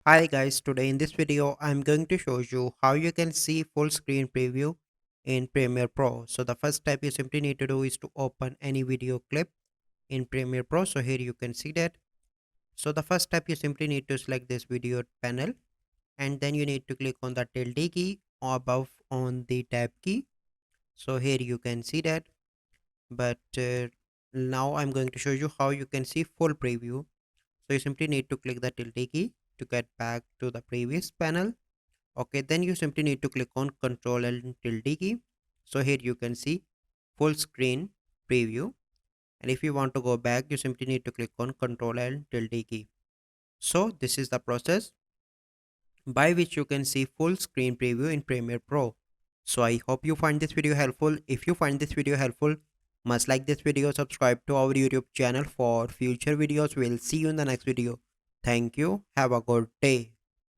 Hi guys, today in this video I'm going to show you how you can see full screen preview in Premiere Pro. So the first step you simply need to do is to open any video clip in Premiere Pro. So here you can see that. So the first step you simply need to select this video panel, and then you need to click on the tilde key or above on the tab key. So here you can see that, but now I'm going to show you how you can see full preview. So you simply need to click the tilde key to get back to the previous panel. Okay, then you simply need to click on Control and tilde key. So here you can see full screen preview, and if you want to go back you simply need to click on Control and tilde key. So this is the process by which you can see full screen preview in Premiere Pro. So I hope you find this video helpful. If you find this video helpful, must like this video, subscribe to our YouTube channel for future videos. We'll see you in the next video. Thank you. Have a good day.